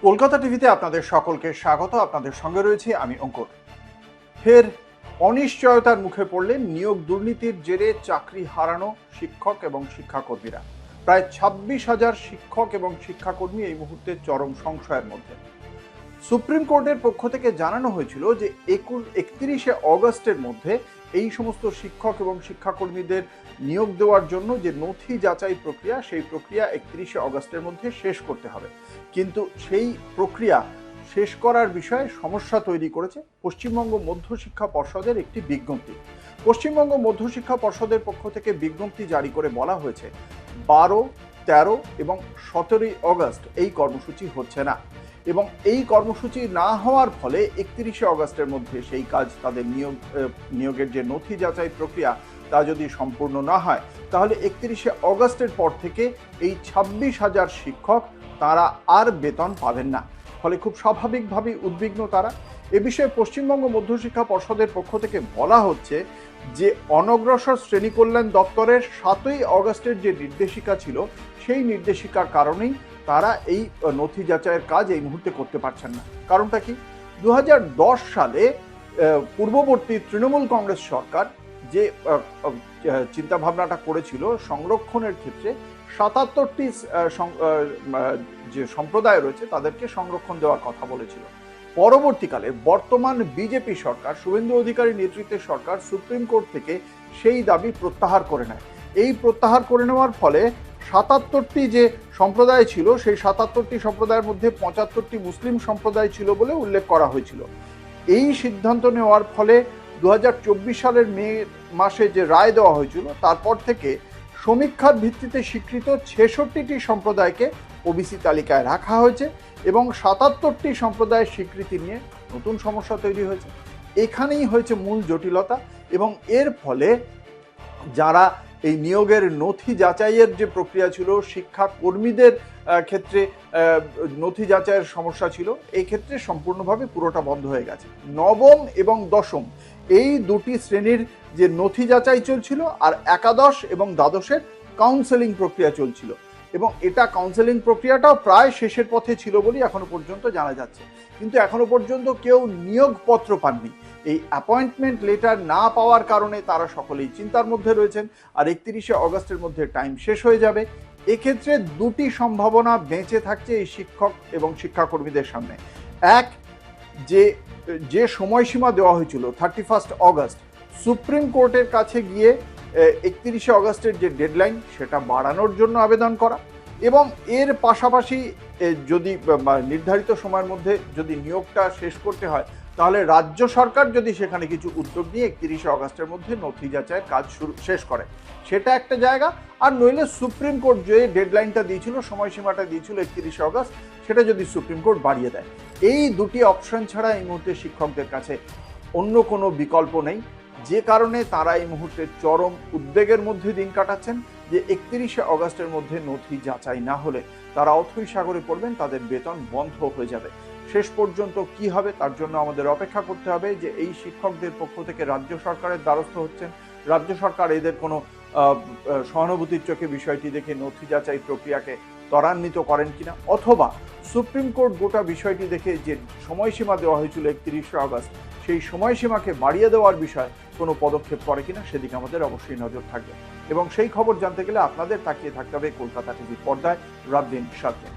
কলকাতা টিভিতে আপনাদের সকলকে স্বাগত। আপনাদের সঙ্গে রয়েছে আমি অঙ্কুর। ফের অনিশ্চয়তার মুখে পড়লেন নিয়োগ দুর্নীতির জেরে চাকরি হারানো শিক্ষক এবং শিক্ষাকর্মীরা। প্রায় 26,000 শিক্ষক এবং শিক্ষাকর্মী এই মুহূর্তে চরম সংশয়ের মধ্যে। সুপ্রিম কোর্টের পক্ষ থেকে জানানো হয়েছিল যে 31শে অগস্টের মধ্যে এই সমস্ত শিক্ষক এবং শিক্ষাকর্মীদের নিয়োগ দেওয়ার জন্য যে নথি যাচাই প্রক্রিয়া, সেই প্রক্রিয়া 31শে অগস্টের মধ্যে শেষ করতে হবে। কিন্তু সেই প্রক্রিয়া শেষ করার বিষয়ে সমস্যা তৈরি করেছে পশ্চিমবঙ্গ মধ্যশিক্ষা পর্ষদের একটি বিজ্ঞপ্তি। পশ্চিমবঙ্গ মধ্যশিক্ষা পর্ষদের পক্ষ থেকে বিজ্ঞপ্তি জারি করে বলা হয়েছে 12, 13 এবং 17 অগস্ট এই কর্মসূচি হচ্ছে না, এবং এই কর্মসূচি না হওয়ার ফলে 31শে অগস্টের মধ্যে সেই কাজ তাদের নিয়োগের যে নথি যাচাই প্রক্রিয়া তা যদি সম্পূর্ণ না হয়, তাহলে 31শে অগস্টের পর থেকে এই 26,000 শিক্ষক তারা আর বেতন পাবেন না। ফলে খুব স্বাভাবিকভাবেই উদ্বিগ্ন তারা। এ বিষয়ে পশ্চিমবঙ্গ মধ্যশিক্ষা পর্ষদের পক্ষ থেকে বলা হচ্ছে যে অনগ্রসর শ্রেণী কল্যাণ দপ্তরের 7ই অগস্টের যে নির্দেশিকা ছিল, সেই নির্দেশিকার কারণেই তারা এই নথি যাচাইয়ের কাজ এই মুহূর্তে করতে পারছেন না। কারণটা কি? 2010 সালে পূর্ববর্তী তৃণমূল কংগ্রেস সরকার যে চিন্তাভাবনাটা করেছিল সংরক্ষণের ক্ষেত্রে 77টি যে সম্প্রদায় রয়েছে তাদেরকে সংরক্ষণ দেওয়ার কথা বলেছিল। পরবর্তীকালে বর্তমান বিজেপি সরকার, শুভেন্দু অধিকারী নেতৃত্বের সরকার সুপ্রিম কোর্ট থেকে সেই দাবি প্রত্যাহার করে নেয়। এই প্রত্যাহার করে নেওয়ার ফলে 77টি যে সম্প্রদায় ছিল, সেই 77টি সম্প্রদায়ের মধ্যে 75টি মুসলিম সম্প্রদায় ছিল বলে উল্লেখ করা হয়েছিল। এই সিদ্ধান্ত নেওয়ার ফলে 2024 সালের মে মাসে যে রায় দেওয়া হয়েছিল, তারপর থেকে সমীক্ষার ভিত্তিতে স্বীকৃত 66টি সম্প্রদায়কে ওবিসি তালিকায় রাখা হয়েছে এবং 77টি সম্প্রদায়ের স্বীকৃতি নিয়ে নতুন সমস্যা তৈরি হয়েছে। এখানেই হয়েছে মূল জটিলতা, এবং এর ফলে যারা এই নিয়োগের নথি যাচাইয়ের যে প্রক্রিয়া ছিল, শিক্ষাকর্মীদের ক্ষেত্রে নথি যাচাইয়ের সমস্যা ছিল, এই ক্ষেত্রে সম্পূর্ণভাবে পুরোটা বন্ধ হয়ে গেছে। নবম এবং দশম এই দুটি শ্রেণীর যে নথি যাচাই চলছিল, আর একাদশ এবং দ্বাদশের কাউন্সেলিং প্রক্রিয়া চলছিল, এবং এটা কাউন্সেলিং প্রক্রিয়াটাও প্রায় শেষের পথে ছিল বলেই এখনো পর্যন্ত জানা যাচ্ছে। কিন্তু এখনো পর্যন্ত কেউ নিয়োগপত্র পাননি। এই অ্যাপয়েন্টমেন্ট লেটার না পাওয়ার কারণে তারা সকলেই চিন্তার মধ্যে রয়েছেন। আর 31শে অগস্টের মধ্যে টাইম শেষ হয়ে যাবে। এক্ষেত্রে দুটি সম্ভাবনা বেঁচে থাকছে এই শিক্ষক এবং শিক্ষাকর্মীদের সামনে। এক, যে সময়সীমা দেওয়া হয়েছিল 31 অগস্ট, সুপ্রিম কোর্টের কাছে গিয়ে 31শে অগস্টের যে ডেডলাইন সেটা বাড়ানোর জন্য আবেদন করা, এবং এর পাশাপাশি যদি নির্ধারিত সময়ের মধ্যে যদি নিয়োগটা শেষ করতে হয়, তাহলে রাজ্য সরকার যদি সেখানে কিছু উদ্যোগ নিয়ে 31শে অগস্টের মধ্যে নথি যাচাইয়ের কাজ শেষ করে, সেটা একটা জায়গা। আর নইলে সুপ্রিম কোর্ট যে ডেডলাইনটা দিয়েছিল, সময়সীমাটা দিয়েছিল 31শে অগস্ট, সেটা যদি সুপ্রিম কোর্ট বাড়িয়ে দেয়। এই দুটি অপশন ছাড়া এই মুহূর্তে শিক্ষকদের কাছে অন্য কোনো বিকল্প নেই, যে কারণে তারা এই মুহূর্তে চরম উদ্বেগের মধ্যে দিন কাটাচ্ছেন যে 31শে অগস্টের মধ্যে নথি যাচাই না হলে তারা অথৈ সাগরে পড়বেন, তাদের বেতন বন্ধ হয়ে যাবে। শেষ পর্যন্ত কি হবে তার জন্য আমাদের অপেক্ষা করতে হবে যে এই শিক্ষকদের পক্ষ থেকে রাজ্য সরকারের দ্বারস্থ হচ্ছেন, রাজ্য সরকার এদের কোনো সহানুভূতির চোখে বিষয়টি দেখে নথি যাচাই প্রক্রিয়াকে ত্বরান্বিত করেন কিনা, অথবা সুপ্রিম কোর্ট গোটা বিষয়টি দেখে যে সময়সীমা দেওয়া হয়েছিল 31শে অগস্ট, সেই সময়সীমাকে বাড়িয়ে দেওয়ার বিষয়ে কোনো পদক্ষেপ করে কিনা সেদিকে আমাদের অবশ্যই নজর থাকবে। এবং সেই খবর জানতে গেলে আপনাদের তাকিয়ে থাকতে হবে কলকাতা টিভির পর্দায় রাত দিন 7 দিন।